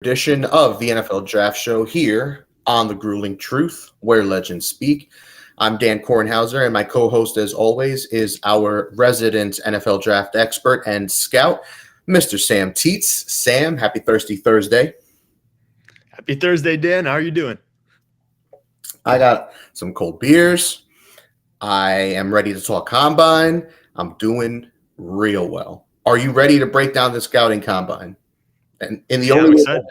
edition of the NFL Draft Show here on The Grueling Truth, where legends speak. I'm Dan Kornhauser, and my co-host, as always, is our resident NFL draft expert and scout, Mr. Sam Teets. Sam, happy Thirsty Thursday. Happy Thursday, Dan. How are you doing? I got some cold beers. I am ready to talk combine. I'm doing real well. Are you ready to break down the scouting combine? And in the only I'm way excited.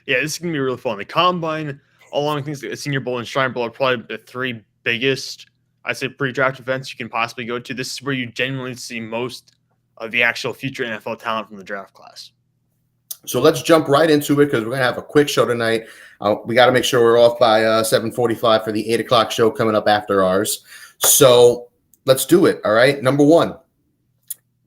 Yeah, this is gonna be really fun. The combine, along things like the Senior Bowl and Shrine Bowl, are probably the three biggest, I'd say, pre-draft events you can possibly go to. This is where you genuinely see most of the actual future NFL talent from the draft class. So let's jump right into it because we're gonna have a quick show tonight. We got to make sure we're off by 7:45 for the 8 o'clock show coming up after ours. So let's do it. All right. Number one.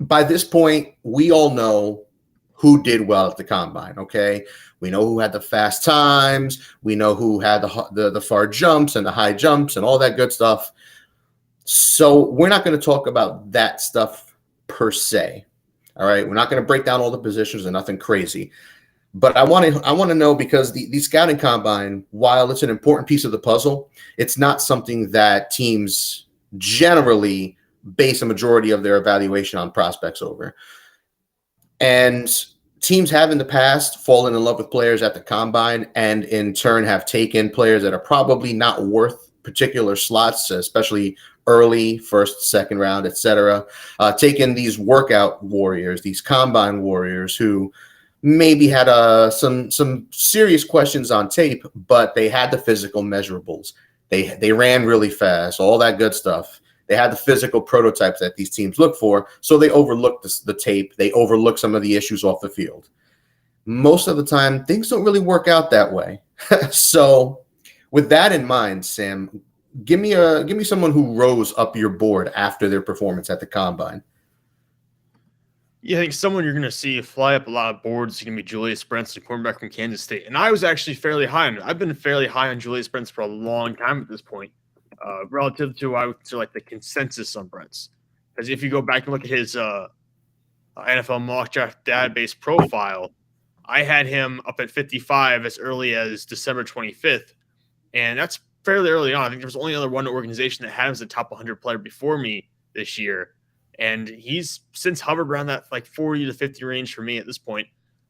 By this point, we all know who did well at the combine. Okay, we know who had the fast times. We know who had the far jumps and the high jumps and all that good stuff. So we're not going to talk about that stuff per se. All right, we're not going to break down all the positions and nothing crazy. But I want to know, because the scouting combine, while it's an important piece of the puzzle, it's not something that teams generally base a majority of their evaluation on prospects over. And teams have in the past fallen in love with players at the combine and in turn have taken players that are probably not worth particular slots, especially early, first, second round, etc. Taken these workout warriors, these combine warriors who maybe had some serious questions on tape, but they had the physical measurables. They ran really fast, all that good stuff. They had the physical prototypes that these teams look for, so they overlooked the tape. They overlooked some of the issues off the field. Most of the time, things don't really work out that way. So with that in mind, Sam, give me someone who rose up your board after their performance at the combine. Yeah, I think someone you're going to see fly up a lot of boards is going to be Julius Brents, the cornerback from Kansas State. And I was actually fairly high on it. I've been fairly high on Julius Brents for a long time at this point, relative to, I would say, like the consensus on Brents. Because if you go back and look at his NFL mock draft database profile, I had him up at 55 as early as December 25th. And that's fairly early on. I think there was only other one organization that had him as a top 100 player before me this year. And he's since hovered around that like 40 to 50 range for me at this point.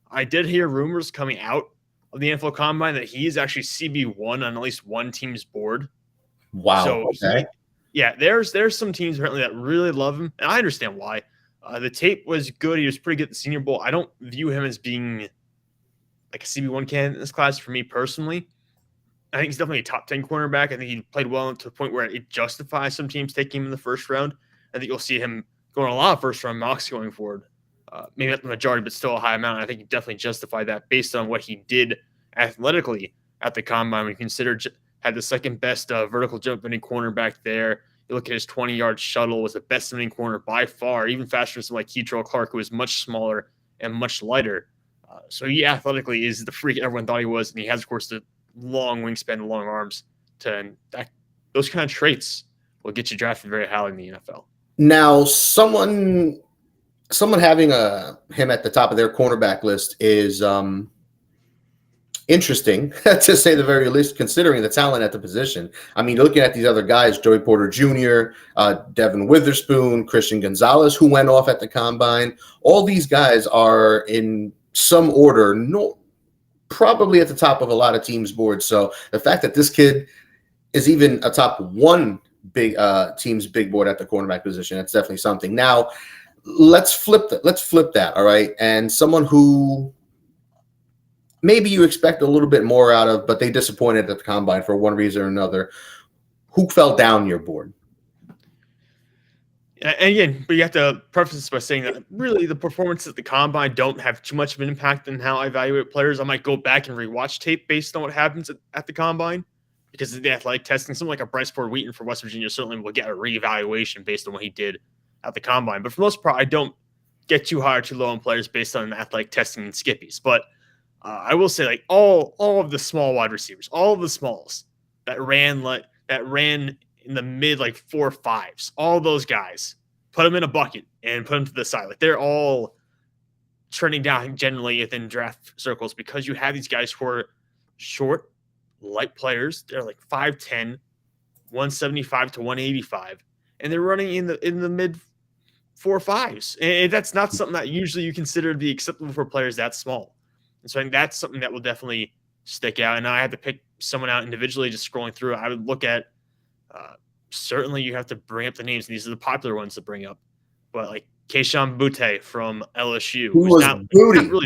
I did hear rumors coming out of the NFL Combine that he is actually CB1 on at least one team's board. Wow. So okay. There's some teams apparently that really love him, and I understand why. The tape was good. He was pretty good at the Senior Bowl. I don't view him as being like a CB1 candidate in this class for me personally. I think he's definitely a top 10 cornerback. I think he played well to the point where it justifies some teams taking him in the first round. I think you'll see him going a lot of first-round mocks going forward. Maybe not the majority, but still a high amount. I think he definitely justified that based on what he did athletically at the combine. When you consider had the second best vertical jump winning cornerback there. You look at his 20-yard shuttle, was the best winning corner by far, even faster than someone like Keitrell Clark, who was much smaller and much lighter. So he athletically is the freak everyone thought he was, and he has, of course, the long wingspan and long arms. Those kind of traits will get you drafted very highly in the NFL. Now, someone having him at the top of their cornerback list is interesting, to say the very least, considering the talent at the position. I mean, looking at these other guys, Joey Porter Jr., Devin Witherspoon, Christian Gonzalez, who went off at the combine, all these guys are in some order, probably at the top of a lot of teams' boards. So the fact that this kid is even a top one big team's big board at the cornerback position, that's definitely something. Now, let's flip that, all right? And someone who maybe you expect a little bit more out of, but they disappointed at the combine for one reason or another. Who fell down your board? And again, but you have to preface this by saying that really the performances at the combine don't have too much of an impact on how I evaluate players. I might go back and rewatch tape based on what happens at the combine, because of the athletic testing. Someone like a Bryce Ford Wheaton for West Virginia certainly will get a reevaluation based on what he did at the combine. But for the most part, I don't get too high or too low on players based on athletic testing and skippies. But I will say, like all of the small wide receivers, all of the smalls that ran in the mid like 4.5s, all those guys, put them in a bucket and put them to the side. Like they're all trending down generally within draft circles because you have these guys who are short, light players. They're like 5'10", 175 to 185, and they're running in the mid 4.5s. And that's not something that usually you consider to be acceptable for players that small. And so I think that's something that will definitely stick out. And I had to pick someone out individually, just scrolling through. I would look at certainly you have to bring up the names. These are the popular ones to bring up. But like Kayshon Boutte from LSU. Was not really Boutte.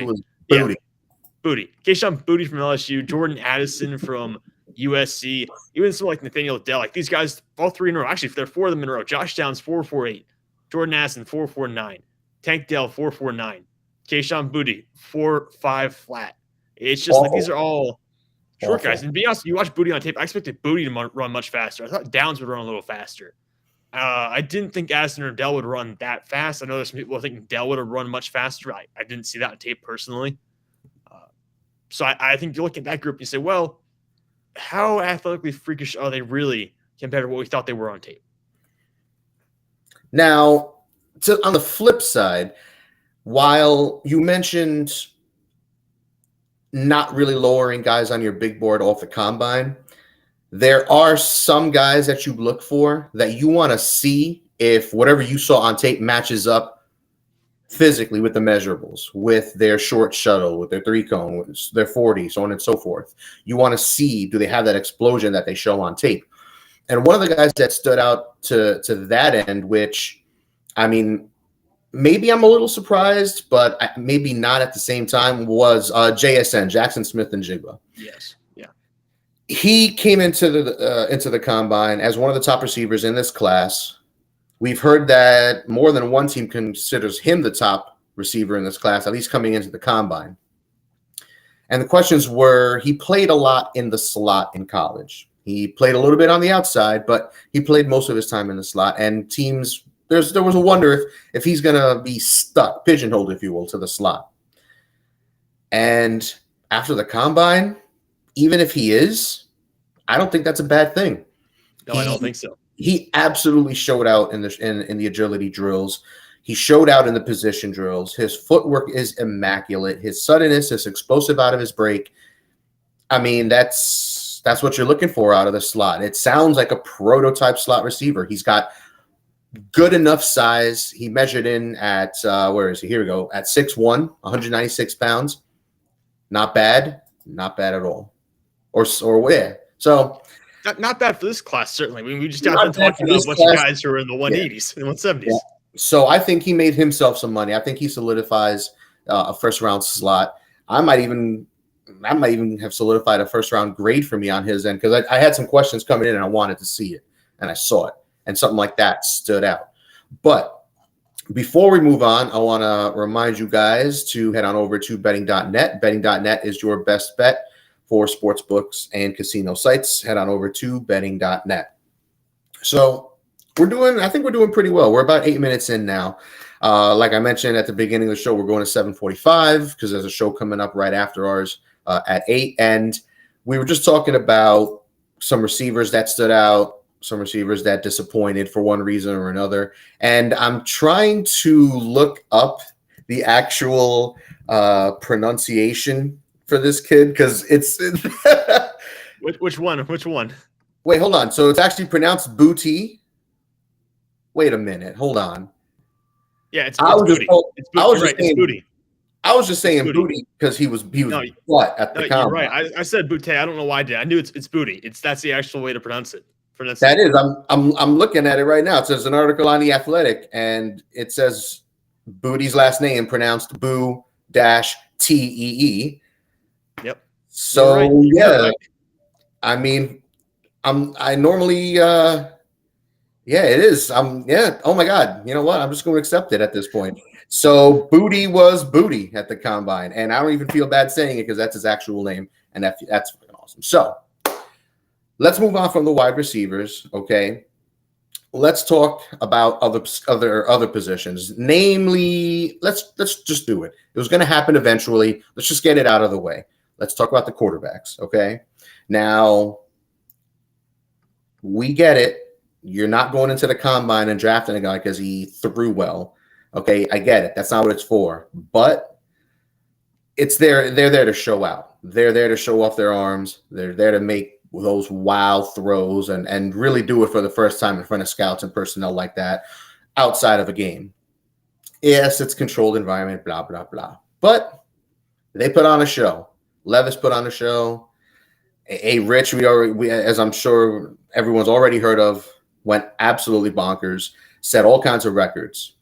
Was Boutte. Boutte. Kayshon Boutte from LSU. Jordan Addison from USC. Even someone like Nathaniel Dell. Like these guys, all three in a row. Actually, if they're four of them in a row. Josh Downs, 4.48. Jordan Addison, 4.49. Tank Dell, 4.49. Kayshon Boutte, 4.5 flat. It's just like these are all short guys. And to be honest, you watch Boutte on tape, I expected Boutte to run much faster. I thought Downs would run a little faster. I didn't think Addison or Dell would run that fast. I know there's some people thinking Dell would have run much faster. I didn't see that on tape personally. So I think you look at that group and you say, well, how athletically freakish are they really compared to what we thought they were on tape? Now, on the flip side, while you mentioned not really lowering guys on your big board off the combine, there are some guys that you look for that you want to see if whatever you saw on tape matches up physically with the measurables, with their short shuttle, with their 3-cone, with their 40, so on and so forth. You want to see, do they have that explosion that they show on tape? And one of the guys that stood out to that end, which, I mean, maybe I'm a little surprised, but maybe not at the same time, was JSN, Jackson Smith-Njigba. Yes. Yeah. He came into the combine as one of the top receivers in this class. We've heard that more than one team considers him the top receiver in this class, at least coming into the combine. And the questions were, he played a lot in the slot in college. He played a little bit on the outside, but he played most of his time in the slot. And teams, there was a wonder if he's going to be stuck, pigeonholed, if you will, to the slot. And after the combine, even if he is, I don't think that's a bad thing. No, I don't think so. He absolutely showed out in the agility drills. He showed out in the position drills. His footwork is immaculate. His suddenness is explosive out of his break. I mean, that's what you're looking for out of the slot. It sounds like a prototype slot receiver. He's got good enough size. He measured in at, where is he? Here we go. At 6'1", 196 pounds. Not bad. Not bad at all. Or where? So not bad for this class, certainly. We just got done talking about a bunch of guys who are in the 180s and 170s. Yeah. So I think he made himself some money. I think he solidifies a first-round slot. I might even have solidified a first-round grade for me on his end, because I had some questions coming in and I wanted to see it, and I saw it, and something like that stood out. But before we move on, I want to remind you guys to head on over to betting.net. Betting.net is your best bet for sportsbooks and casino sites. Head on over to betting.net. So I think we're doing pretty well. We're about 8 minutes in now. Like I mentioned at the beginning of the show, we're going to 7:45 because there's a show coming up right after ours at 8. And we were just talking about some receivers that stood out, some receivers that disappointed for one reason or another. And I'm trying to look up the actual pronunciation for this kid, because it's which one? Wait, hold on. So it's actually pronounced Boutte. Wait a minute. Hold on. Yeah, it's Boutte. It's Boutte. I was just saying Boutte because he was what at the combine. You're right. I said Boutte. I don't know why I did. I knew it's Boutte. That's the actual way to pronounce it. That is. I'm looking at it right now. It says an article on The Athletic, and it says Boutte's last name pronounced Boo-Tee. Yep. So right. Yeah, right. I mean, I normally it is. Oh my God. You know what? I'm just going to accept it at this point. So Boutte was Boutte at the combine, and I don't even feel bad saying it because that's his actual name, and that's fucking awesome. So let's move on from the wide receivers. Okay. Let's talk about other positions. Namely, let's just do it. It was going to happen eventually. Let's just get it out of the way. Let's talk about the quarterbacks. Okay. Now, we get it. You're not going into the combine and drafting a guy because he threw well. Okay, I get it. That's not what it's for. But it's there. They're there to show out. They're there to show off their arms. They're there to make those wild throws and really do it for the first time in front of scouts and personnel like that outside of a game. Yes, it's controlled environment, blah, blah, blah. But they put on a show. Levis put on a show. A Rich, we as I'm sure everyone's already heard of, went absolutely bonkers, set all kinds of records.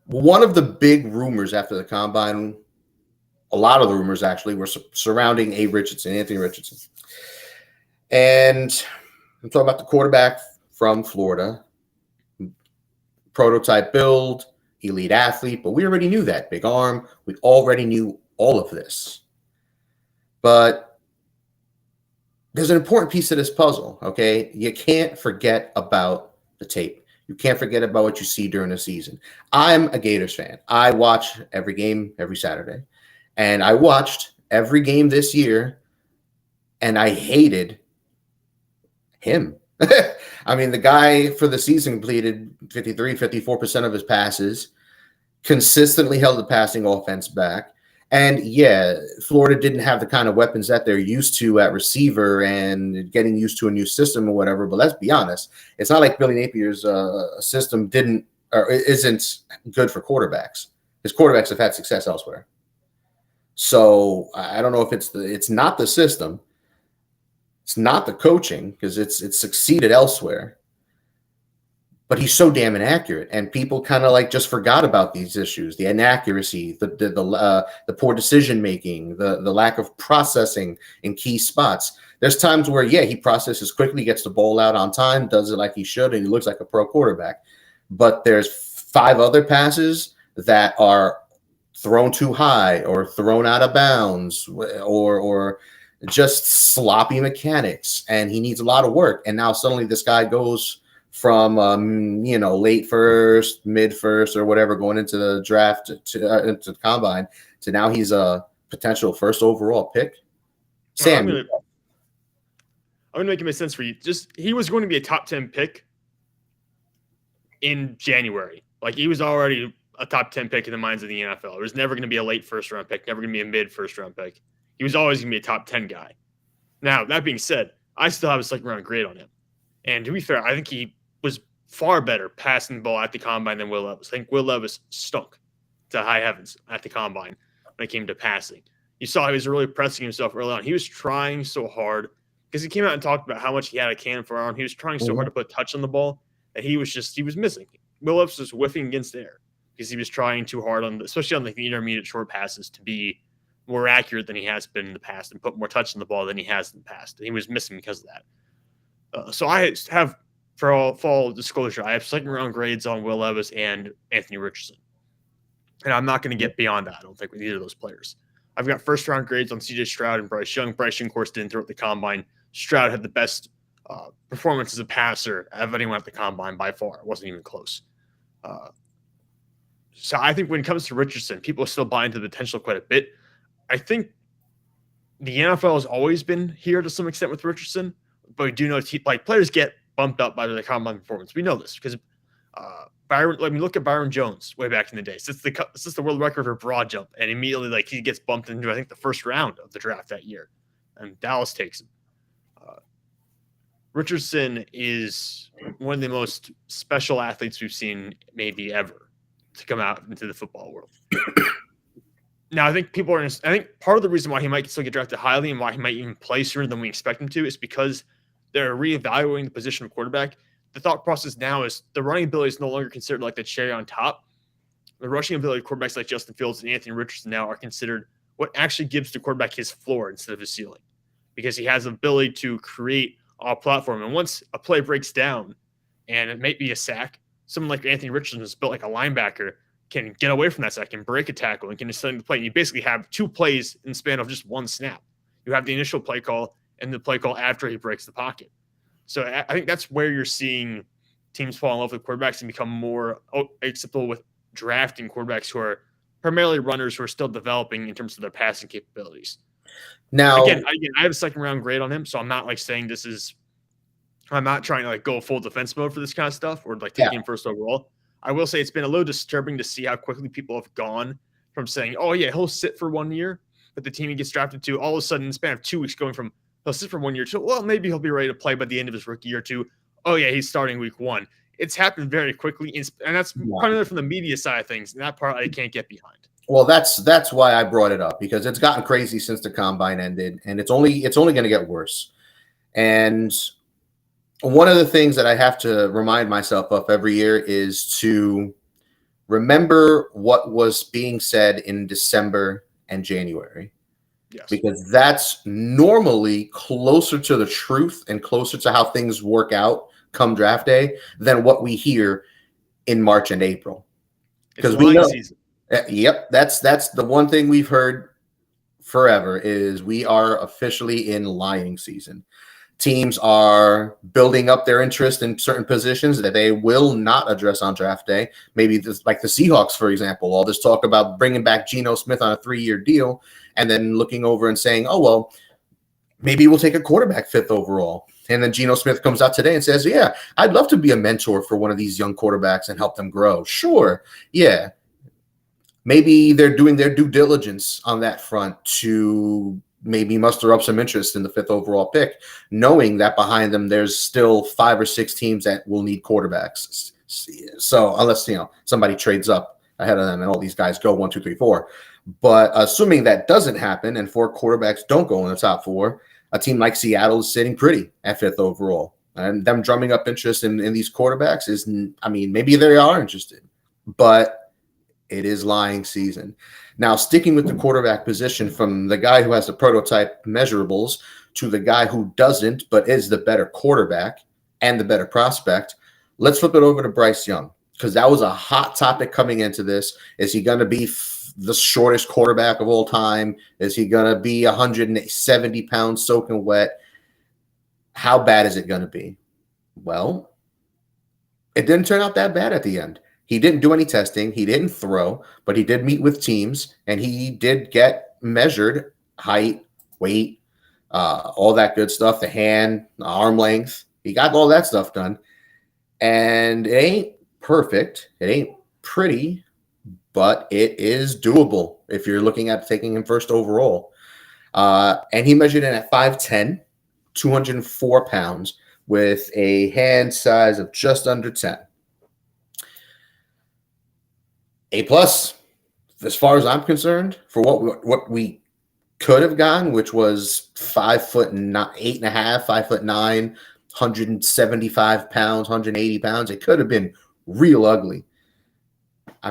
One of the big rumors after the combine, a lot of the rumors actually, were surrounding Anthony Richardson. And I'm talking about the quarterback from Florida, prototype build, elite athlete, but we already knew that. Big arm. We already knew all of this. But there's an important piece of this puzzle, okay? You can't forget about the tape. You can't forget about what you see during the season. I'm a Gators fan. I watch every game every Saturday. And I watched every game this year, and I hated him. I mean, the guy for the season completed 53, 54% of his passes, consistently held the passing offense back. And yeah, Florida didn't have the kind of weapons that they're used to at receiver and getting used to a new system or whatever. But let's be honest, it's not like Billy Napier's system isn't good for quarterbacks. His quarterbacks have had success elsewhere. So I don't know if it's not the system, it's not the coaching, because it's succeeded elsewhere. But he's so damn inaccurate, and people kind of like just forgot about these issues: the inaccuracy, the poor decision making, the lack of processing in key spots. There's times where he processes quickly, gets the ball out on time, does it like he should, and he looks like a pro quarterback. But there's 5 other passes that are thrown too high or thrown out of bounds or just sloppy mechanics, and he needs a lot of work. And now suddenly this guy goes from late first, mid first, or whatever, going into the draft into the combine, to now he's a potential first overall pick. Sam, I'm gonna make it make sense for you. He was going to be a top 10 pick in January. Like, he was already a top 10 pick in the minds of the NFL. It was never going to be a late first round pick, never going to be a mid first round pick. He was always going to be a top 10 guy. Now, that being said, I still have a second round grade on him. And to be fair, I think he was far better passing the ball at the combine than Will Levis. I think Will Levis stunk to high heavens at the combine when it came to passing. You saw he was really pressing himself early on. He was trying so hard, because he came out and talked about how much he had a cannon for arm. He was trying so hard to put touch on the ball that he was missing. Will Levis was whiffing against air because he was trying too hard especially on the intermediate short passes, to be more accurate than he has been in the past and put more touch on the ball than he has in the past. And he was missing because of that. So I have, for all full disclosure, I have second round grades on Will Levis and Anthony Richardson. And I'm not going to get beyond that, I don't think, with either of those players. I've got first round grades on CJ Stroud and Bryce Young. Bryce Young, of course, didn't throw at the combine. Stroud had the best performance as a passer of anyone at the combine by far. It wasn't even close. So I think when it comes to Richardson, people still buy into the potential quite a bit. I think the NFL has always been here to some extent with Richardson, but we do know players get bumped up by their combine performance. We know this because look at Byron Jones way back in the day. It's the world record for broad jump, and immediately he gets bumped into, I think, the first round of the draft that year, and Dallas takes him. Richardson is one of the most special athletes we've seen maybe ever to come out into the football world. Now, I think part of the reason why he might still get drafted highly and why he might even play sooner than we expect him to is because they're reevaluating the position of quarterback. The thought process now is the running ability is no longer considered like the cherry on top. The rushing ability of quarterbacks like Justin Fields and Anthony Richardson now are considered what actually gives the quarterback his floor instead of his ceiling, because he has the ability to create a platform. And once a play breaks down, and it may be a sack, someone like Anthony Richardson is built like a linebacker, can get away from that sack and break a tackle and can extend the play. And you basically have 2 plays in the span of just one snap. You have the initial play call and the play call after he breaks the pocket. So I think that's where you're seeing teams fall in love with quarterbacks and become more acceptable with drafting quarterbacks who are primarily runners who are still developing in terms of their passing capabilities. Now, again, I have a second round grade on him, so I'm not saying I'm not trying to go full defense mode for this kind of stuff or take him first overall. I will say it's been a little disturbing to see how quickly people have gone from saying, oh, yeah, he'll sit for 1 year, but the team he gets drafted to, all of a sudden, in the span of 2 weeks, going from he'll sit for 1 year to, well, maybe he'll be ready to play by the end of his rookie year to, oh, yeah, he's starting week 1. It's happened very quickly, and that's primarily from the media side of things, and that part I can't get behind. Well, that's why I brought it up, because it's gotten crazy since the combine ended, and it's only going to get worse. And one of the things that I have to remind myself of every year is to remember what was being said in December and January. Yes. Because that's normally closer to the truth and closer to how things work out come draft day than what we hear in March and April. Because we know season. Yep, that's the one thing we've heard forever is we are officially in lying season. Teams are building up their interest in certain positions that they will not address on draft day. Maybe this, like the Seahawks, for example, all this talk about bringing back Geno Smith on a 3-year deal and then looking over and saying, oh, well, maybe we'll take a quarterback 5th overall. And then Geno Smith comes out today and says, yeah, I'd love to be a mentor for one of these young quarterbacks and help them grow. Sure. Yeah. Maybe they're doing their due diligence on that front to maybe muster up some interest in the 5th overall pick, knowing that behind them there's still 5 or 6 teams that will need quarterbacks. So unless, somebody trades up ahead of them and all these guys go 1, 2, 3, 4. But assuming that doesn't happen and 4 quarterbacks don't go in the top 4, a team like Seattle is sitting pretty at 5th overall. And them drumming up interest in these quarterbacks is, maybe they are interested, but it is lying season. Now, sticking with the quarterback position, from the guy who has the prototype measurables to the guy who doesn't but is the better quarterback and the better prospect, let's flip it over to Bryce Young, because that was a hot topic coming into this. Is he going to be the shortest quarterback of all time? Is he going to be 170 pounds soaking wet? How bad is it going to be? Well, it didn't turn out that bad at the end. He didn't do any testing. He didn't throw, but he did meet with teams, and he did get measured height, weight, all that good stuff, the hand, the arm length. He got all that stuff done. And it ain't perfect. It ain't pretty, but it is doable if you're looking at taking him 1st overall. And he measured in at 5'10", 204 pounds with a hand size of just under 10. A+, as far as I'm concerned, for what we could have gotten, which was 8.5, 5'9", 175 pounds, 180 pounds. It could have been real ugly.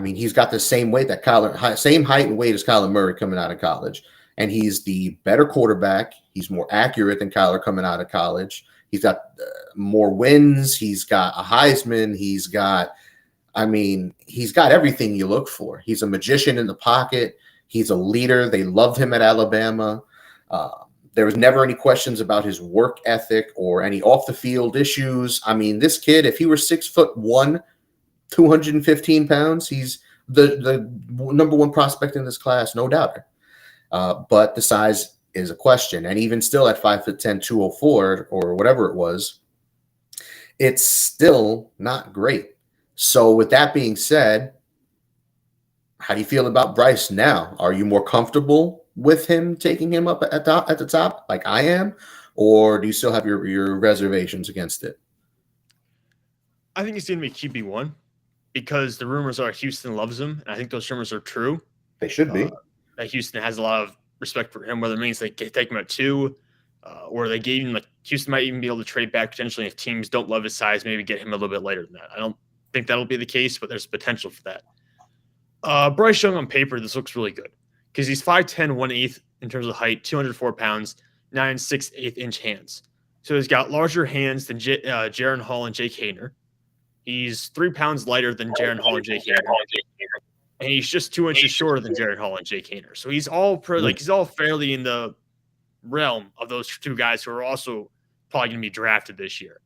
He's got the same weight that same height and weight as Kyler Murray coming out of college, and he's the better quarterback. He's more accurate than Kyler coming out of college. He's got more wins. He's got a Heisman. He's got everything you look for. He's a magician in the pocket. He's a leader. They loved him at Alabama. There was never any questions about his work ethic or any off the field issues. This kid, if he were 6'1", 215 pounds, he's the number 1 prospect in this class, no doubt. But the size is a question. And even still at 5'10", 204 or whatever it was, it's still not great. So with that being said, how do you feel about Bryce now? Are you more comfortable with him taking him up at the top like I am? Or do you still have your reservations against it? I think he's going to be QB1 because the rumors are Houston loves him. And I think those rumors are true. They should be. That Houston has a lot of respect for him, whether it means they take him at 2 or they gave him, Houston might even be able to trade back potentially if teams don't love his size, maybe get him a little bit later than that. I don't think that'll be the case, but there's potential for that. Bryce Young on paper, this looks really good because he's 5'10", 1/8 in terms of height, 204 pounds, 9 6/8 inch hands. So he's got larger hands than Jaren Hall and Jake Haener. He's 3 pounds lighter than Jaren Hall and Jake Haener. And he's just 2 inches shorter than Jaren Hall and Jake Haener. So he's all he's all fairly in the realm of those 2 guys who are also probably going to be drafted this year.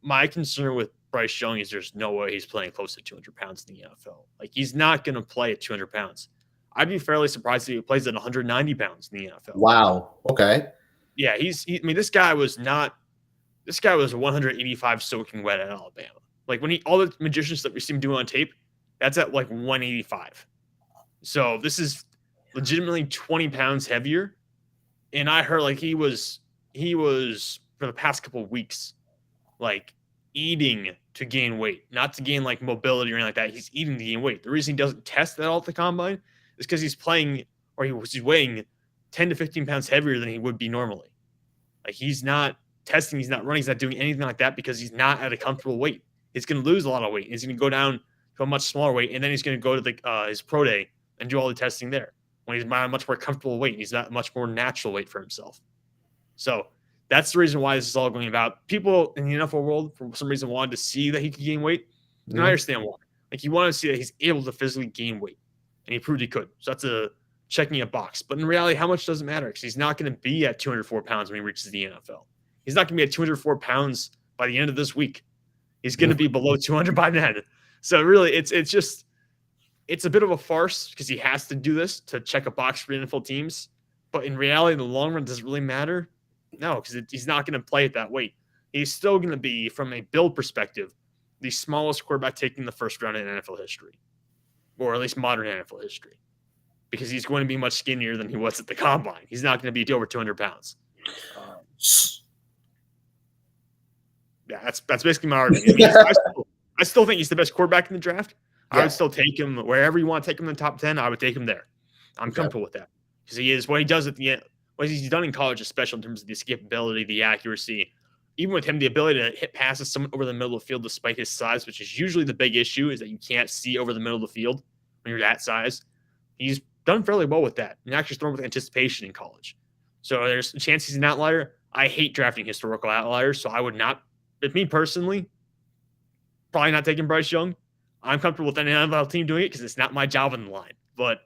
My concern with Bryce Young is there's no way he's playing close to 200 pounds in the NFL. He's not going to play at 200 pounds. I'd be fairly surprised if he plays at 190 pounds in the NFL. Wow. Okay. Yeah, this guy was 185 soaking wet at Alabama. Like all the magicians that we see him doing on tape, that's at like 185. So this is legitimately 20 pounds heavier. And I heard like he was for the past couple of weeks, like eating to gain weight, not to gain like mobility or anything like that. He's eating to gain weight. The reason he doesn't test that all at the combine is because he's playing or he's weighing 10 to 15 pounds heavier than he would be normally. Like he's not testing, he's not running, he's not doing anything like that because he's not at a comfortable weight. He's going to lose a lot of weight. He's going to go down to a much smaller weight, and then he's going to go to the his pro day and do all the testing there when he's at a much more comfortable weight. He's not a much more natural weight for himself. So that's the reason why this is all going about. People in the NFL world, for some reason, wanted to see that he could gain weight. And I understand why. Like, he wanted to see that he's able to physically gain weight. And he proved he could. So that's checking a box. But in reality, how much does it matter? Because he's not going to be at 204 pounds when he reaches the NFL. He's not going to be at 204 pounds by the end of this week. He's going to be below 200 by then. So really, it's a bit of a farce because he has to do this to check a box for NFL teams. But in reality, in the long run, does it really matter? No, because he's not going to play at that weight. He's still going to be, from a build perspective, the smallest quarterback taking the first round in NFL history, or at least modern NFL history, because he's going to be much skinnier than he was at the combine. He's not going to be over 200 pounds. Yeah, that's basically my argument. I mean, I still think he's the best quarterback in the draft. Yeah. I would still take him wherever you want to take him in the top 10. I would take him there. I'm comfortable with that because he is what he does at the end. What he's done in college is special in terms of the escapability, the accuracy. Even with him, the ability to hit passes someone over the middle of the field despite his size, which is usually the big issue, is that you can't see over the middle of the field when you're that size. He's done fairly well with that and actually thrown with anticipation in college. So there's a chance he's an outlier. I hate drafting historical outliers, so I would not, with me personally, probably not taking Bryce Young. I'm comfortable with any NFL team doing it because it's not my job on the line. But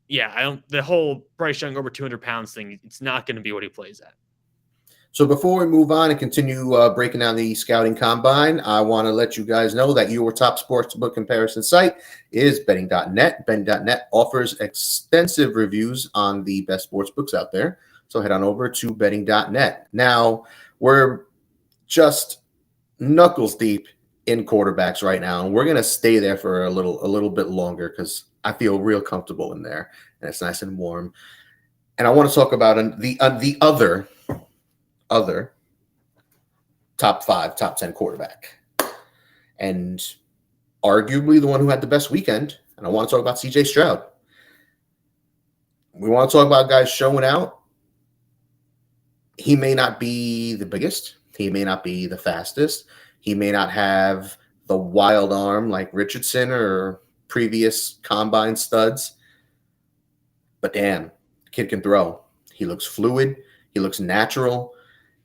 yeah, the whole Bryce Young over 200 pounds thing, it's not going to be what he plays at. So before we move on and continue breaking down the scouting combine, I want to let you guys know that your top sportsbook comparison site is betting.net. Betting.net offers extensive reviews on the best sportsbooks out there. So head on over to betting.net. Now, we're just knuckles deep in quarterbacks right now, and we're going to stay there for a little bit longer because I feel real comfortable in there, and it's nice and warm. And I want to talk about the other top 5, top 10 quarterback, and arguably the one who had the best weekend. And I want to talk about CJ Stroud. We want to talk about guys showing out. He may not be the biggest. He may not be the fastest. He may not have the wild arm like Richardson or previous combine studs. But damn, the kid can throw. He looks fluid. He looks natural.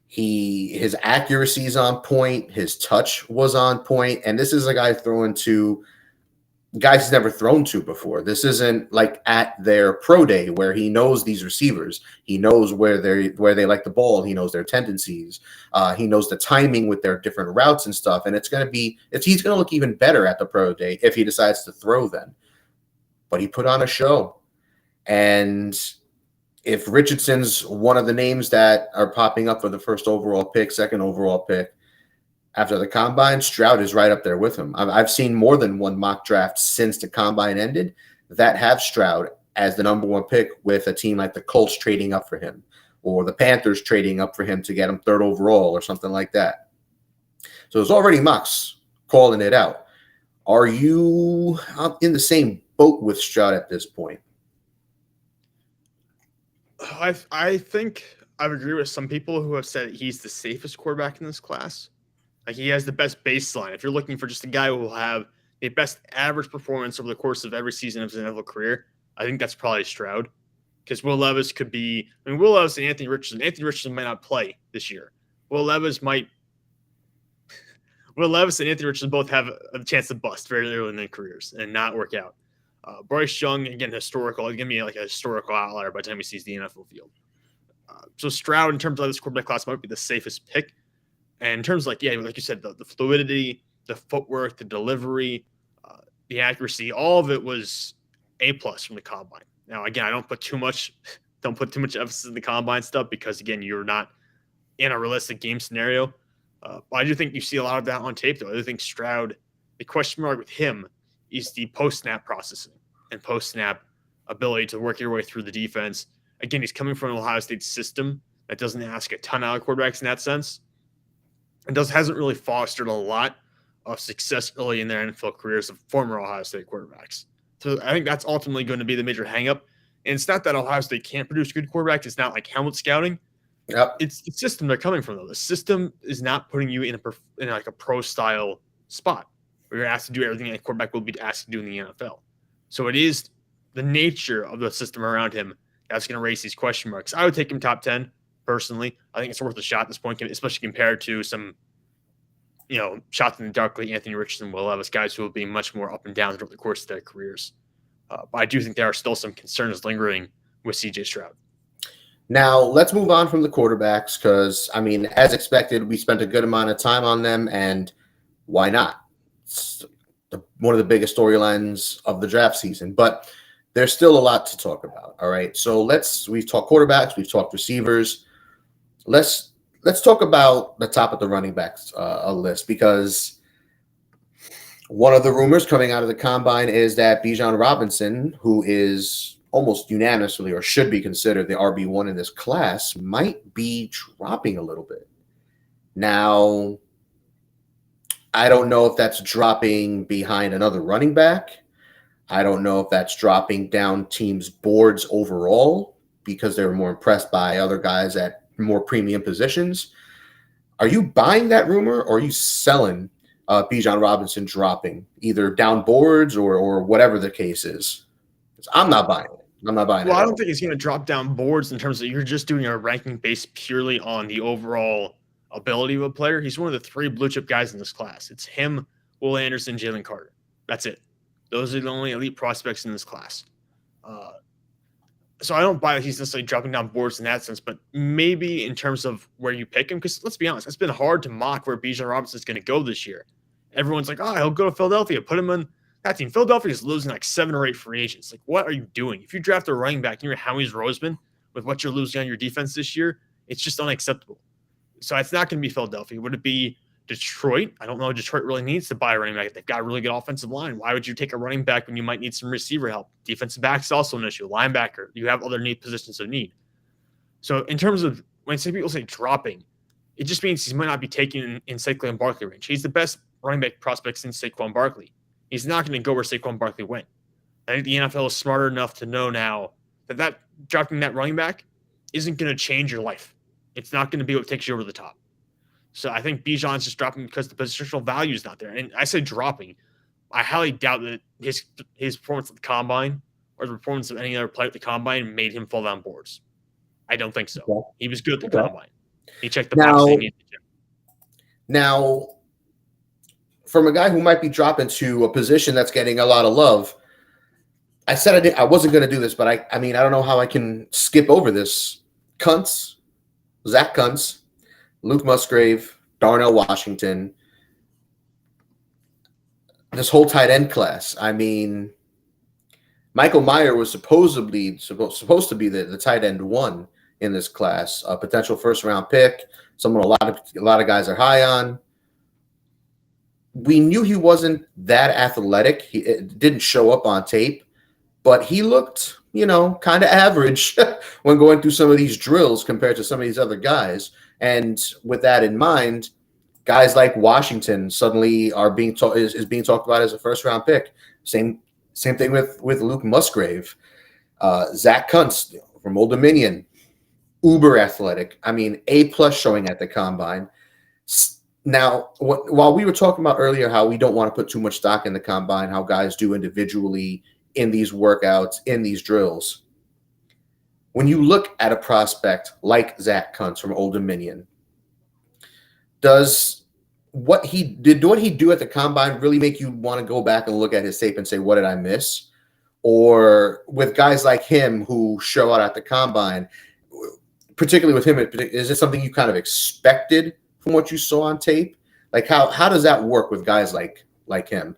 His accuracy is on point. His touch was on point. And this is a guy throwing to guys he's never thrown to before. This isn't like at their pro day where he knows these receivers. He knows where they like the ball. He knows their tendencies. He knows the timing with their different routes and stuff. And he's going to look even better at the pro day if he decides to throw then. But he put on a show. And if Richardson's one of the names that are popping up for the first overall pick, second overall pick, after the combine, Stroud is right up there with him. I've seen more than one mock draft since the combine ended that have Stroud as the number 1 pick, with a team like the Colts trading up for him or the Panthers trading up for him to get him 3rd overall or something like that. So there's already mocks calling it out. Are you in the same boat with Stroud at this point? I think I would agree with some people who have said he's the safest quarterback in this class. Like, he has the best baseline. If you're looking for just a guy who will have the best average performance over the course of every season of his NFL career, I think that's probably Stroud. Because Will Levis could be – Will Levis and Anthony Richardson. Anthony Richardson might not play this year. Will Levis and Anthony Richardson both have a chance to bust very early in their careers and not work out. Bryce Young, again, historical. He's going to be like a historical outlier by the time he sees the NFL field. So Stroud, in terms of this quarterback class, might be the safest pick. And in terms of, like you said, the fluidity, the footwork, the delivery, the accuracy, all of it was A+ from the combine. Now, again, I don't put too much emphasis in the combine stuff because, again, you're not in a realistic game scenario. But I do think you see a lot of that on tape, though. I do think Stroud, the question mark with him is the post-snap processing and post-snap ability to work your way through the defense. Again, he's coming from an Ohio State system that doesn't ask a ton out of quarterbacks in that sense, and hasn't really fostered a lot of success early in their NFL careers of former Ohio State quarterbacks. So I think that's ultimately going to be the major hangup. And it's not that Ohio State can't produce good quarterbacks. It's not like helmet scouting. Yep. It's the system they're coming from, though. The system is not putting you in like a pro style spot where you're asked to do everything a quarterback will be asked to do in the NFL. So it is the nature of the system around him that's going to raise these question marks. I would take him top 10 personally. I think it's worth a shot at this point, especially compared to some, shots in the dark like Anthony Richardson, Will Levis, guys who will be much more up and down over the course of their careers. But I do think there are still some concerns lingering with CJ Stroud. Now, let's move on from the quarterbacks because, as expected, we spent a good amount of time on them, and why not? It's one of the biggest storylines of the draft season, but there's still a lot to talk about, all right? So we've talked quarterbacks, we've talked receivers. Let's talk about the top of the running backs list because one of the rumors coming out of the combine is that Bijan Robinson, who is almost unanimously or should be considered the RB1 in this class, might be dropping a little bit. Now, I don't know if that's dropping behind another running back. I don't know if that's dropping down teams' boards overall because they were more impressed by other guys at more premium positions. Are you buying that rumor or are you selling Bijan Robinson dropping either down boards or whatever the case is? I'm not buying it. I'm not buying it. Well, I don't think he's going to drop down boards in terms of you're just doing a ranking based purely on the overall ability of a player. He's one of the 3 blue chip guys in this class. It's him, Will Anderson, Jalen Carter. That's it. Those are the only elite prospects in this class. So I don't buy that he's necessarily dropping down boards in that sense, but maybe in terms of where you pick him, because let's be honest, it's been hard to mock where Bijan Robinson is going to go this year. Everyone's like, he'll go to Philadelphia, put him in that team. Philadelphia is losing like 7 or 8 free agents. Like, what are you doing? If you draft a running back near Howie Roseman with what you're losing on your defense this year, it's just unacceptable. So it's not going to be Philadelphia. Would it be Detroit? I don't know. Detroit really needs to buy a running back. They've got a really good offensive line. Why would you take a running back when you might need some receiver help? Defensive back is also an issue. Linebacker, you have other need positions of need. So in terms of when some people say dropping, it just means he might not be taken in Saquon Barkley range. He's the best running back prospect since Saquon Barkley. He's not going to go where Saquon Barkley went. I think the NFL is smarter enough to know now that dropping that running back isn't going to change your life. It's not going to be what takes you over the top. So I think Bijan's just dropping because the positional value is not there. And I say dropping. I highly doubt that his performance at the combine or the performance of any other player at the combine made him fall down boards. I don't think so. Okay. He was good at the combine. He checked the box he needed to check. Now, from a guy who might be dropping to a position that's getting a lot of love, I said I wasn't going to do this, but I don't know how I can skip over this. Zach Kuntz, Luke Musgrave, Darnell Washington, this whole tight end class. Michael Mayer was supposed to be the tight end 1 in this class, a potential first-round pick, someone a lot of guys are high on. We knew he wasn't that athletic. It didn't show up on tape, but he looked, kind of average when going through some of these drills compared to some of these other guys. And with that in mind, guys like Washington suddenly are being is being talked about as a first-round pick. Same thing with Luke Musgrave, Zach Kuntz from Old Dominion, uber athletic. A+ showing at the combine. Now, while we were talking about earlier how we don't want to put too much stock in the combine, how guys do individually in these workouts, in these drills, when you look at a prospect like Zach Kuntz from Old Dominion, does what he do at the combine really make you want to go back and look at his tape and say, what did I miss? Or with guys like him who show out at the combine, particularly with him, is it something you kind of expected from what you saw on tape? Like how does that work with guys like him?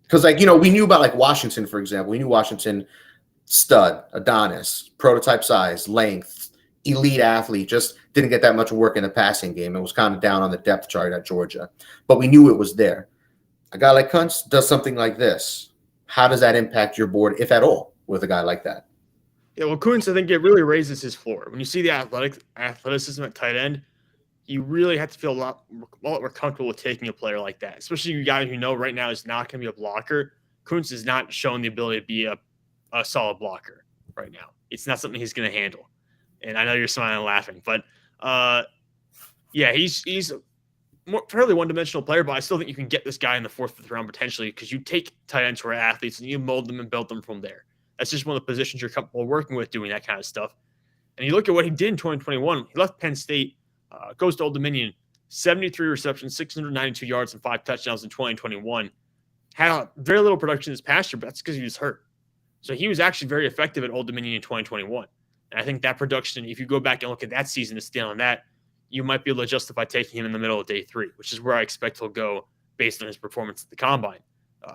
Because we knew about Washington, for example. We knew Washington, stud, Adonis, prototype size, length, elite athlete, just didn't get that much work in the passing game. It was kind of down on the depth chart at Georgia, but we knew it was there. A guy like Kuntz does something like this. How does that impact your board, if at all, with a guy like that? Yeah, well, Kuntz, I think it really raises his floor. When you see the athleticism at tight end, you really have to feel a lot more comfortable with taking a player like that, especially a guy who you know right now is not going to be a blocker. Kuntz is not showing the ability to be a solid blocker right now. It's not something he's going to handle. And I know you're smiling and laughing, but yeah, he's a fairly one-dimensional player, but I still think you can get this guy in the 4th, 5th round potentially because you take tight ends who are athletes and you mold them and build them from there. That's just one of the positions you're comfortable working with doing that kind of stuff. And you look at what he did in 2021. He left Penn State, goes to Old Dominion, 73 receptions, 692 yards, and 5 touchdowns in 2021. Had very little production this past year, but that's because he was hurt. So he was actually very effective at Old Dominion in 2021. And I think that production, if you go back and look at that season to stand on that, you might be able to justify taking him in the middle of day 3, which is where I expect he'll go based on his performance at the Combine,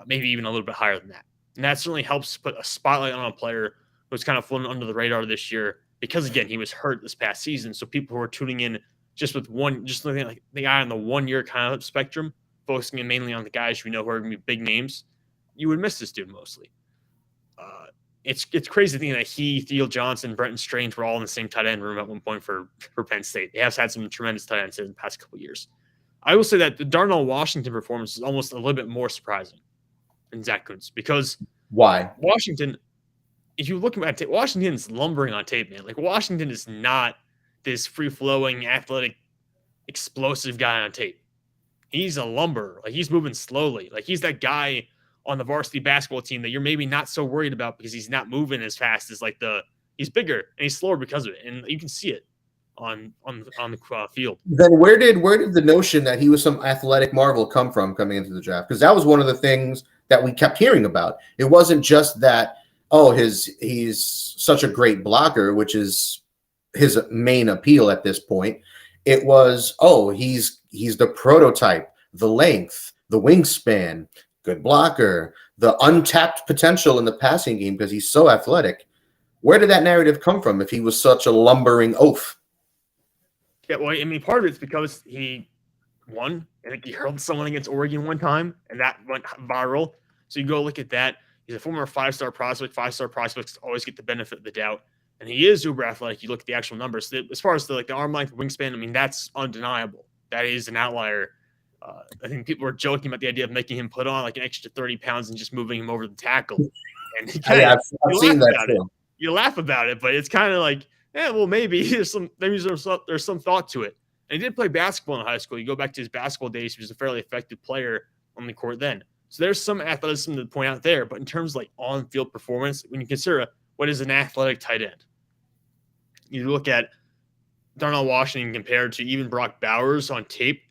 maybe even a little bit higher than that. And that certainly helps put a spotlight on a player who's kind of flown under the radar this year because, again, he was hurt this past season. So people who are tuning in just looking at the guy on the 1-year kind of spectrum, focusing mainly on the guys you know who are going to be big names, you would miss this dude mostly. It's crazy thinking that he, Theo Johnson, Brenton Strange were all in the same tight end room at one point for Penn State. They have had some tremendous tight ends in the past couple of years. I will say that the Darnell Washington performance is almost a little bit more surprising than Zach Kuntz because why? Washington, if you look at tape, Washington's lumbering on tape, man. Like Washington is not this free-flowing, athletic, explosive guy on tape. He's a lumber. Like he's moving slowly. Like he's that guy on the varsity basketball team that you're maybe not so worried about because he's not moving as fast as he's bigger and he's slower because of it. And you can see it on the field. Then where did the notion that he was some athletic marvel come from coming into the draft? Because that was one of the things that we kept hearing about. It wasn't just that, he's such a great blocker, which is his main appeal at this point. It was, he's the prototype, the length, the wingspan, good blocker, the untapped potential in the passing game because he's so athletic. Where did that narrative come from if he was such a lumbering oaf? Yeah, well, I mean, part of it's because he won. I think he hurled someone against Oregon one time, and that went viral. So you go look at that. He's a former 5-star prospect. 5-star prospects always get the benefit of the doubt. And he is uber athletic. You look at the actual numbers. As far as the arm length, wingspan, I mean, that's undeniable. That is an outlier. I think people were joking about the idea of making him put on like an extra 30 pounds and just moving him over the tackle. And I've seen that too. You laugh about it, but it's kind of like, well, maybe there's some thought to it. And he did play basketball in high school. You go back to his basketball days, he was a fairly effective player on the court then. So there's some athleticism to point out there. But in terms of like on-field performance, when you consider what is an athletic tight end, you look at Darnell Washington compared to even Brock Bowers on tape,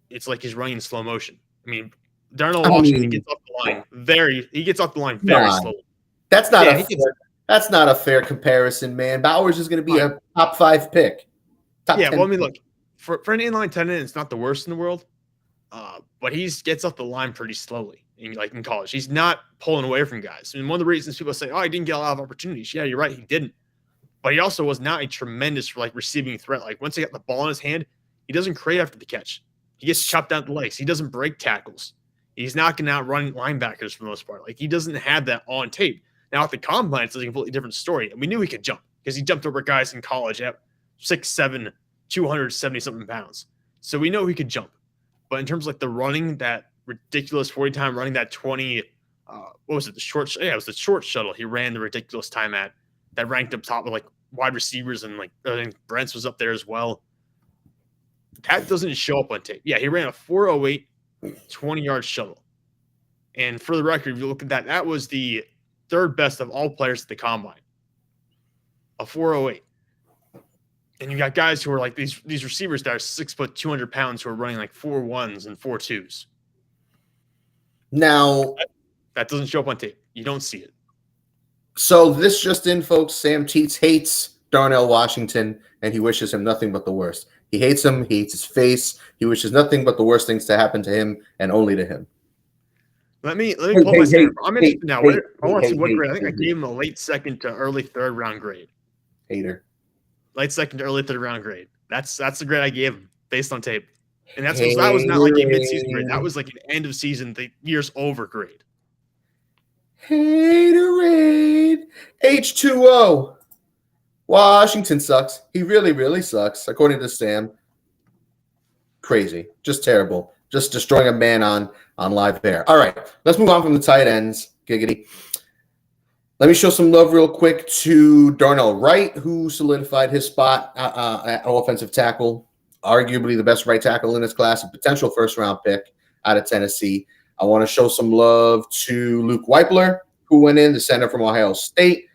it's like he's running in slow motion. I mean, Darnell Washington gets off the line very slowly. That's not a fair comparison, man. Bowers is going to be a top 5 pick. Well, I mean, look, for an inline tight end, it's not the worst in the world, but he gets off the line pretty slowly. In college, he's not pulling away from guys. I mean, one of the reasons people say, he didn't get a lot of opportunities. Yeah, you're right, he didn't. But he also was not a tremendous receiving threat. Like once he got the ball in his hand, he doesn't create after the catch. He gets chopped down the legs. He doesn't break tackles. He's not going to outrun linebackers for the most part. Like he doesn't have that on tape. Now at the Combine, it's a completely different story. And we knew he could jump because he jumped over guys in college at 6'7", 270-something pounds. So we know he could jump. But in terms of the running, that ridiculous 40 time running, that 20, what was it? It was the short shuttle. He ran the ridiculous time at that ranked up top with wide receivers and I think Brent's was up there as well. That doesn't show up on tape. Yeah, he ran a 4.08 20-yard shuttle. And for the record, if you look at that, that was the 3rd best of all players at the Combine. A 4.08. And you got guys who are these receivers that are 6 foot, 200 pounds who are running 4.1s and 4.2s. Now, that doesn't show up on tape. You don't see it. So this just in, folks, Sam Teets hates Darnell Washington, and he wishes him nothing but the worst. He hates him. He hates his face. He wishes nothing but the worst things to happen to him and only to him. Let me pull my standard. I'm interested now. I want to see what grade. I think I gave him a late 2nd to early 3rd round grade. Hater. late second, early third round grade. That's the grade I gave him based on tape. And that was not like a midseason grade. That was like an end of season, the year's over grade. Haterade. H2O. Washington sucks. He really, really sucks, according to Sam. Crazy. Just terrible. Just destroying a man on live air. All right, let's move on from the tight ends. Giggity. Let me show some love real quick to Darnell Wright, who solidified his spot at offensive tackle. Arguably the best right tackle in this class, a potential first-round pick out of Tennessee. I want to show some love to Luke Weipler, who went in, the center from Ohio State.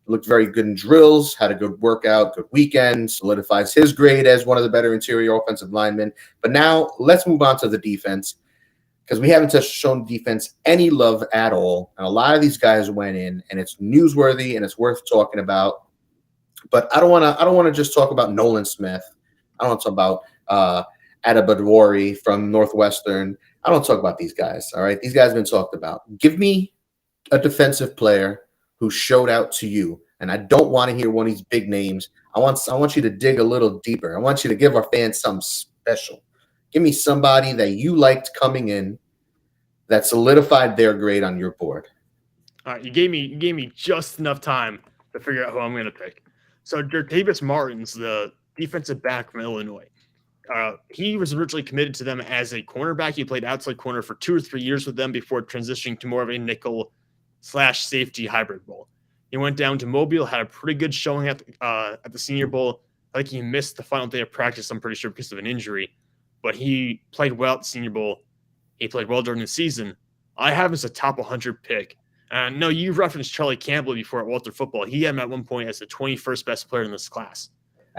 Looked very good in drills, had a good workout, good weekend, solidifies his grade as one of the better interior offensive linemen. But now let's move on to the defense, because we haven't shown defense any love at all. And a lot of these guys went in, and it's newsworthy and it's worth talking about. But I don't want to just talk about Nolan Smith. I don't want to talk about Adebawori from Northwestern. I don't talk about these guys. All right, these guys have been talked about. Give me a defensive player who showed out to you, and I don't want to hear one of these big names. I want you to dig a little deeper. I want you to give our fans something special. Give me somebody that you liked coming in that solidified their grade on your board. All right, you gave me just enough time to figure out who I'm going to pick. So Jartavius Martin's the defensive back from Illinois. He was originally committed to them as a cornerback. He played outside corner for 2 or 3 years with them before transitioning to more of a nickel/safety hybrid role. He went down to Mobile, had a pretty good showing at the Senior Bowl. I think he missed the final day of practice, I'm pretty sure, because of an injury. But he played well at the Senior Bowl. He played well during the season. I have him as a top 100 pick. No, you referenced Charlie Campbell before at Walter Football. He had him at one point as the 21st best player in this class.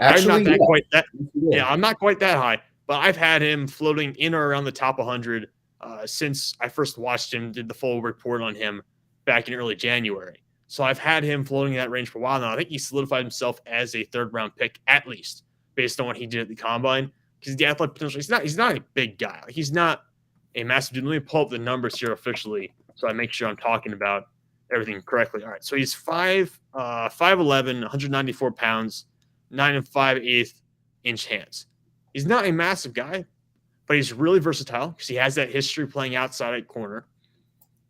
Actually, I'm not quite that high, but I've had him floating in or around the top 100 since I first watched him, did the full report on him back in early January. So I've had him floating in that range for a while now. I think he solidified himself as a third-round pick, at least, based on what he did at the Combine. Because the athletic potential, he's not a big guy. Like, he's not a massive dude. Let me pull up the numbers here officially so I make sure I'm talking about everything correctly. All right, so he's 5'11", 194 pounds, 9 5/8 inch hands. He's not a massive guy, but he's really versatile because he has that history playing outside at corner,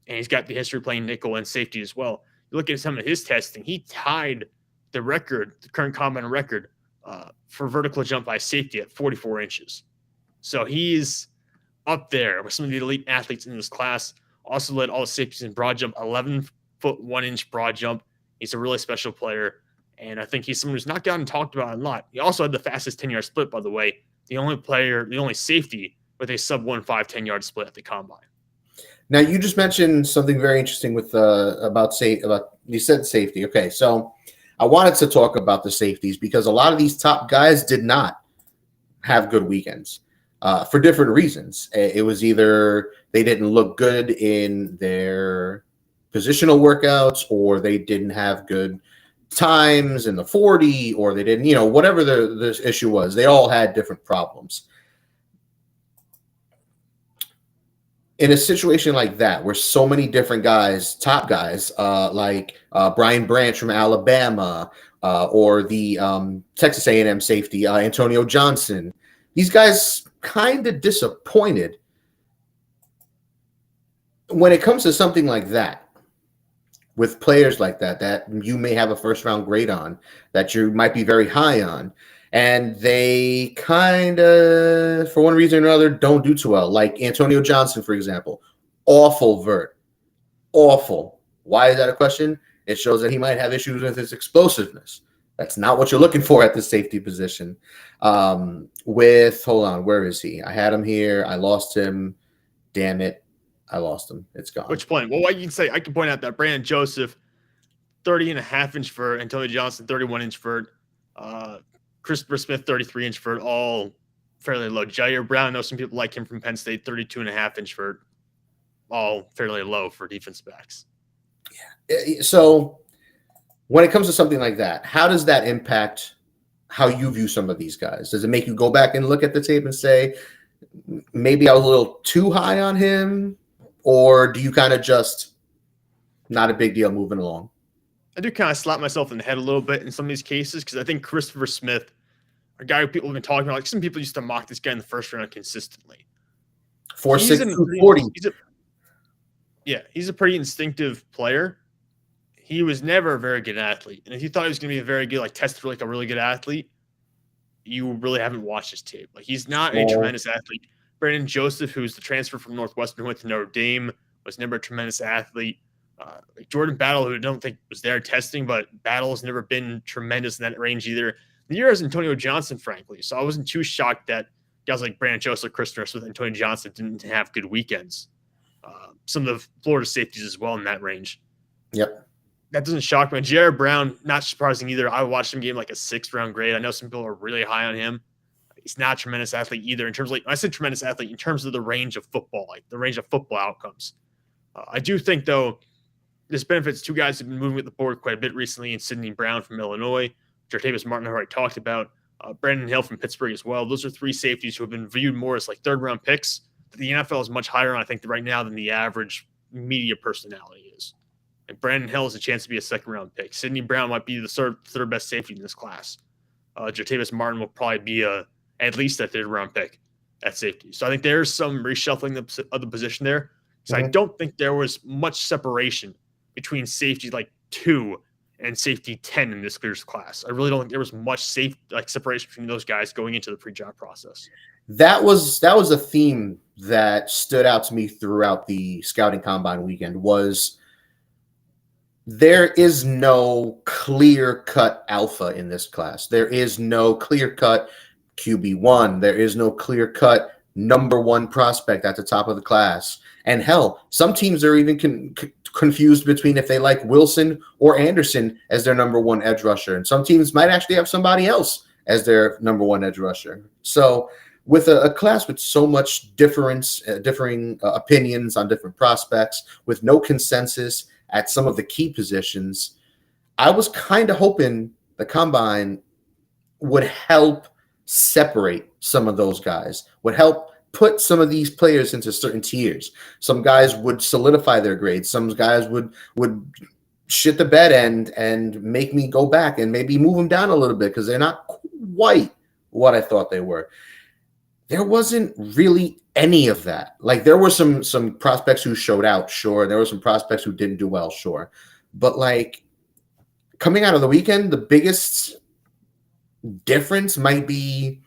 and he's got the history playing nickel and safety as well. You look at some of his testing, he tied the current combine record for vertical jump by safety at 44 inches. So he's up there with some of the elite athletes in this class. Also led all the safeties in broad jump, 11-foot 1 inch broad jump. He's a really special player. And I think he's someone who's not gotten talked about a lot. He also had the fastest 10-yard split, by the way. The only safety with a sub 1.5 10-yard split at the Combine. Now, you just mentioned something very interesting with about you said safety. Okay, so I wanted to talk about the safeties because a lot of these top guys did not have good weekends for different reasons. It was either they didn't look good in their positional workouts, or they didn't have good times in the 40, or they didn't, whatever the issue was. They all had different problems. In a situation like that, where so many different guys, top guys, like Brian Branch from Alabama, or the Texas A&M safety, Antonio Johnson, these guys kind of disappointed. When it comes to something like that, with players like that you may have a first-round grade on, that you might be very high on, and they kind of, for one reason or another, don't do too well. Like Antonio Johnson, for example. Awful vert. Awful. Why is that a question? It shows that he might have issues with his explosiveness. That's not what you're looking for at the safety position. Hold on, where is he? I had him here. I lost him. Damn it. I lost him. It's gone. Which point? Well, I can point out that Brandon Joseph, 30.5 inch vert, Antonio Johnson, 31 inch vert, Christopher Smith, 33 inch vert, all fairly low. Jair Brown, I know some people like him from Penn State, 32.5 inch vert, all fairly low for defensive backs. Yeah. So when it comes to something like that, how does that impact how you view some of these guys? Does it make you go back and look at the tape and say, maybe I was a little too high on him? Or do you kind of just not a big deal moving along? I do kind of slap myself in the head a little bit in some of these cases because I think Christopher Smith, a guy who people have been talking about, like some people used to mock this guy in the first round consistently. 4'6", 240. He's a pretty instinctive player. He was never a very good athlete. And if you thought he was going to be a very good, like tested for like a really good athlete, you really haven't watched his tape. Like he's not a tremendous athlete. Brandon Joseph, who's the transfer from Northwestern, who went to Notre Dame, was never a tremendous athlete. Like Jordan Battle, who I don't think was there testing, but Battle has never been tremendous in that range either. Neither has Antonio Johnson, frankly. So I wasn't too shocked that guys like Brandon Joseph, Christopher Smith, and Antonio Johnson didn't have good weekends. Some of the Florida safeties as well in that range. Yep. That doesn't shock me. Jared Brown, not surprising either. I watched him game like a 6th round grade. I know some people are really high on him. He's not a tremendous athlete either in terms of, like, I said tremendous athlete in terms of the range of football, like the range of football outcomes. I do think, though, this benefits two guys who have been moving with the board quite a bit recently in Sidney Brown from Illinois, Jartavius Martin, who I already talked about, Brandon Hill from Pittsburgh as well. Those are 3 safeties who have been viewed more as like 3rd round picks. The NFL is much higher on, I think, right now than the average media personality is. And Brandon Hill has a chance to be a 2nd round pick. Sidney Brown might be the third best safety in this class. Jartavius Martin will probably be at least a 3rd round pick at safety. So I think there's some reshuffling of the position there. So I don't think there was much separation between safety like 2 and safety 10 in this clears class. I really don't think there was much separation between those guys going into the pre-draft process. That was a theme that stood out to me throughout the scouting combine weekend. Was there is no clear-cut alpha in this class. There is no clear-cut QB1. There is no clear-cut number 1 prospect at the top of the class. And hell, some teams are even confused between if they like Wilson or Anderson as their number 1 edge rusher. And some teams might actually have somebody else as their number 1 edge rusher. So with a class with so much differing opinions on different prospects, with no consensus at some of the key positions, I was kind of hoping the combine would help separate some of those guys, would help put some of these players into certain tiers. Some guys would solidify their grades. Some guys would shit the bed and make me go back and maybe move them down a little bit because they're not quite what I thought they were. There wasn't really any of that. Like, there were some prospects who showed out, sure. There were some prospects who didn't do well, sure. But, like, coming out of the weekend, the biggest difference might be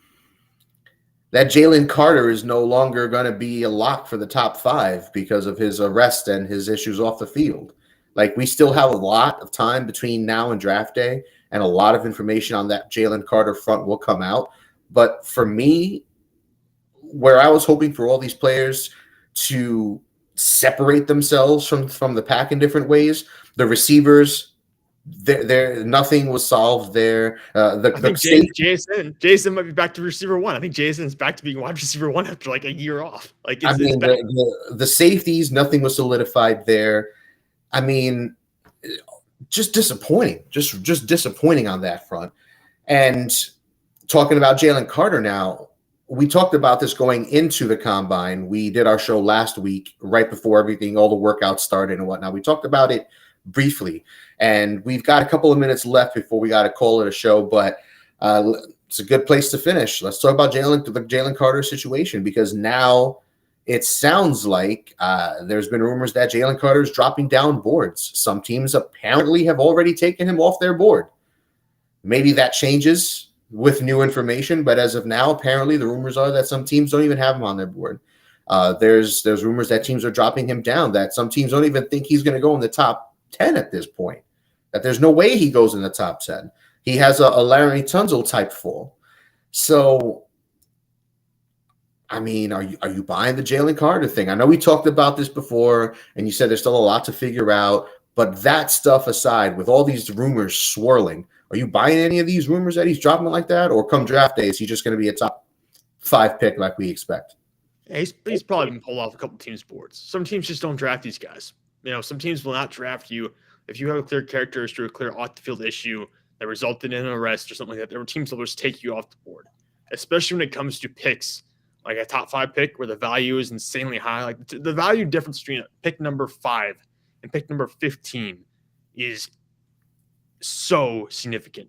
that Jalen Carter is no longer going to be a lock for the top 5 because of his arrest and his issues off the field. Like, we still have a lot of time between now and draft day, and a lot of information on that Jalen Carter front will come out. But for me, where I was hoping for all these players to separate themselves from the pack in different ways, the receivers, there nothing was solved there. I think Jason might be back to receiver 1. I think Jason's back to being wide receiver 1 after like a year off. Like, the safeties, nothing was solidified there. I mean, just disappointing, just disappointing on that front. And talking about Jalen Carter now, we talked about this going into the combine. We did our show last week, right before everything, all the workouts started and whatnot. We talked about it briefly, and we've got a couple of minutes left before we got to call it a show, but it's a good place to finish. Let's talk about the Jalen Carter situation, because now it sounds like there's been rumors that Jalen Carter is dropping down boards. Some teams apparently have already taken him off their board. Maybe that changes with new information, but as of now, apparently the rumors are that some teams don't even have him on their board. There's rumors that teams are dropping him down, that some teams don't even think he's going to go in the top 10 at this point, that there's no way he goes in the top 10. He has a Larry Tunzel type fall. So, I mean, are you buying the Jalen Carter thing? I know we talked about this before, and you said there's still a lot to figure out, but that stuff aside, with all these rumors swirling, are you buying any of these rumors that he's dropping like that? Or come draft day, is he just going to be a top 5 pick like we expect? Yeah, he's probably been pulled off a couple teams' boards. Some teams just don't draft these guys. Some teams will not draft you if you have a clear characteristic or a clear off-the-field issue that resulted in an arrest or something like that. There were teams that will just take you off the board, especially when it comes to picks, like a top 5 pick where the value is insanely high. Like the value difference between pick number 5 and pick number 15 is so significant.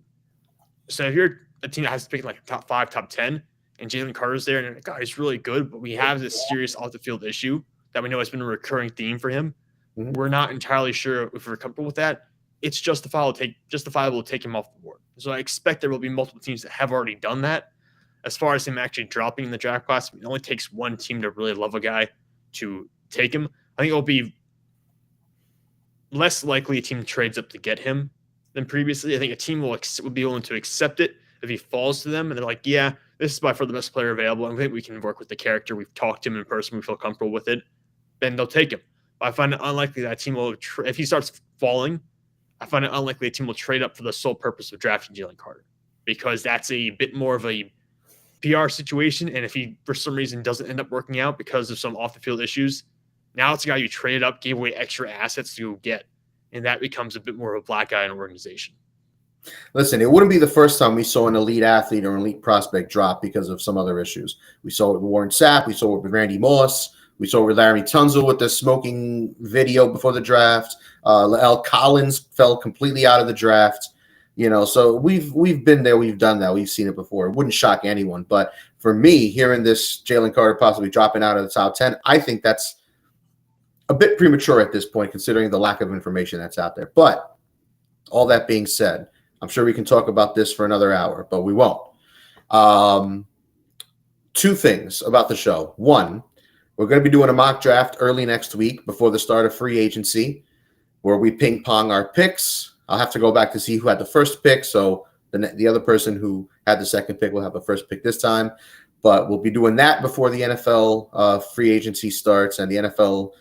So if you're a team that has to pick like top 5, top 10, and Jalen Carter's there, and God, he's really good, but we have this serious off the field issue that we know has been a recurring theme for him. Mm-hmm. We're not entirely sure if we're comfortable with that. It's justifiable to take him off the board. So I expect there will be multiple teams that have already done that. As far as him actually dropping in the draft class, it only takes one team to really love a guy to take him. I think it'll be less likely a team trades up to get him than previously. I think a team will be willing to accept it if he falls to them, and they're like, yeah, this is by far the best player available. I think we can work with the character. We've talked to him in person. We feel comfortable with it. Then they'll take him. But I find it unlikely that a team will, if he starts falling, I find it unlikely a team will trade up for the sole purpose of drafting Jalen Carter, because that's a bit more of a PR situation. And if he, for some reason, doesn't end up working out because of some off-the-field issues, now it's a guy you traded up, gave away extra assets to get, and that becomes a bit more of a black eye in an organization. Listen, it wouldn't be the first time we saw an elite athlete or an elite prospect drop because of some other issues. We saw it with Warren Sapp. We saw it with Randy Moss. We saw it with Larry Tunsil with the smoking video before the draft. L. Collins fell completely out of the draft. So we've been there. We've done that. We've seen it before. It wouldn't shock anyone. But for me, hearing this Jalen Carter possibly dropping out of the top 10, I think that's a bit premature at this point, considering the lack of information that's out there. But all that being said, I'm sure we can talk about this for another hour, but we won't. Two things about the show. One, we're going to be doing a mock draft early next week before the start of free agency, where we ping pong our picks. I'll have to go back to see who had the first pick, so the other person who had the second pick will have the first pick this time. But we'll be doing that before the NFL free agency starts and the NFL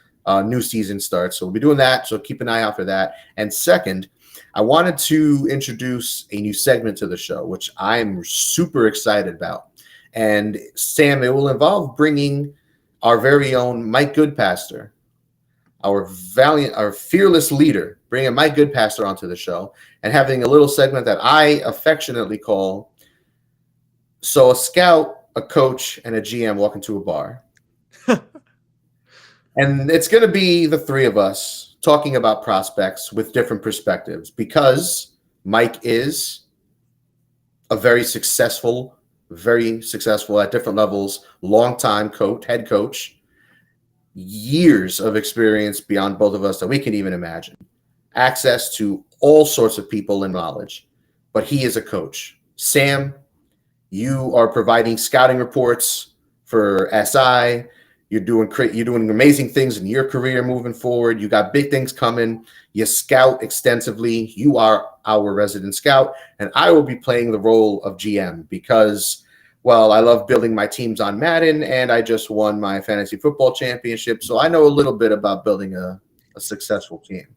new season starts. So we'll be doing that, so keep an eye out for that. And second, I wanted to introduce a new segment to the show, which I'm super excited about. And Sam, it will involve bringing our very own Mike Goodpaster, our fearless leader, bringing Mike Goodpaster onto the show and having a little segment that I affectionately call, So a Scout, a Coach, and a GM walk into a bar. And it's going to be the three of us talking about prospects with different perspectives, because Mike is a very successful at different levels, longtime head coach, years of experience beyond both of us that we can even imagine, access to all sorts of people and knowledge, but he is a coach. Sam, you are providing scouting reports for SI. You're doing amazing things in your career moving forward. You got big things coming. You scout extensively. You are our resident scout, and I will be playing the role of GM because, well, I love building my teams on Madden, and I just won my fantasy football championship, so I know a little bit about building a successful team.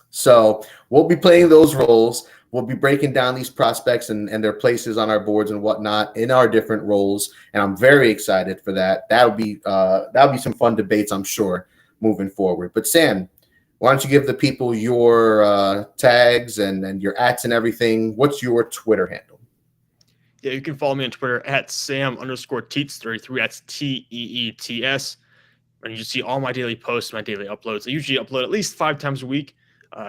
So we'll be playing those roles. We'll be breaking down these prospects and their places on our boards and whatnot in our different roles, and I'm very excited for that. That'll be some fun debates, I'm sure, moving forward. But Sam, why don't you give the people your tags and your ats and everything? What's your Twitter handle? Yeah, you can follow me on Twitter at Sam_Teets33. That's TEETS. And you see all my daily posts, my daily uploads. I usually upload at least 5 times a week.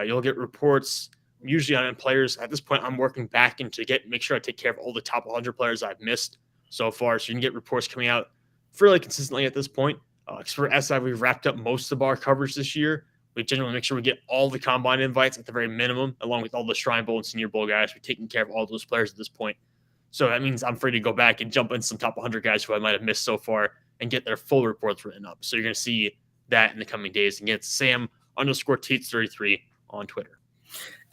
You'll get reports usually on players. At this point, I'm working back into make sure I take care of all the top 100 players I've missed so far. So you can get reports coming out fairly consistently at this point. Because for SI, we've wrapped up most of our coverage this year. We generally make sure we get all the combine invites at the very minimum, along with all the Shrine Bowl and Senior Bowl guys. We're taking care of all those players at this point. So that means I'm free to go back and jump in some top 100 guys who I might have missed so far and get their full reports written up. So you're going to see that in the coming days. And get Sam_Teets33 on Twitter.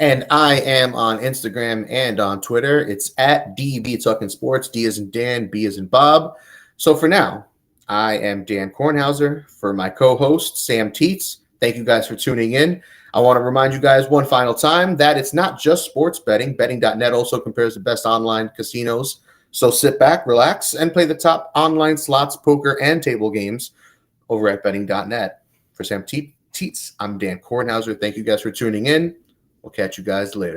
And I am on Instagram and on Twitter. It's at DB Talking Sports. D as in Dan, B as in Bob. So for now, I am Dan Kornhauser. For my co-host, Sam Teets, thank you guys for tuning in. I want to remind you guys one final time that it's not just sports betting. Betting.net also compares the best online casinos. So sit back, relax, and play the top online slots, poker, and table games over at Betting.net. For Sam Teets, I'm Dan Kornhauser. Thank you guys for tuning in. We'll catch you guys later.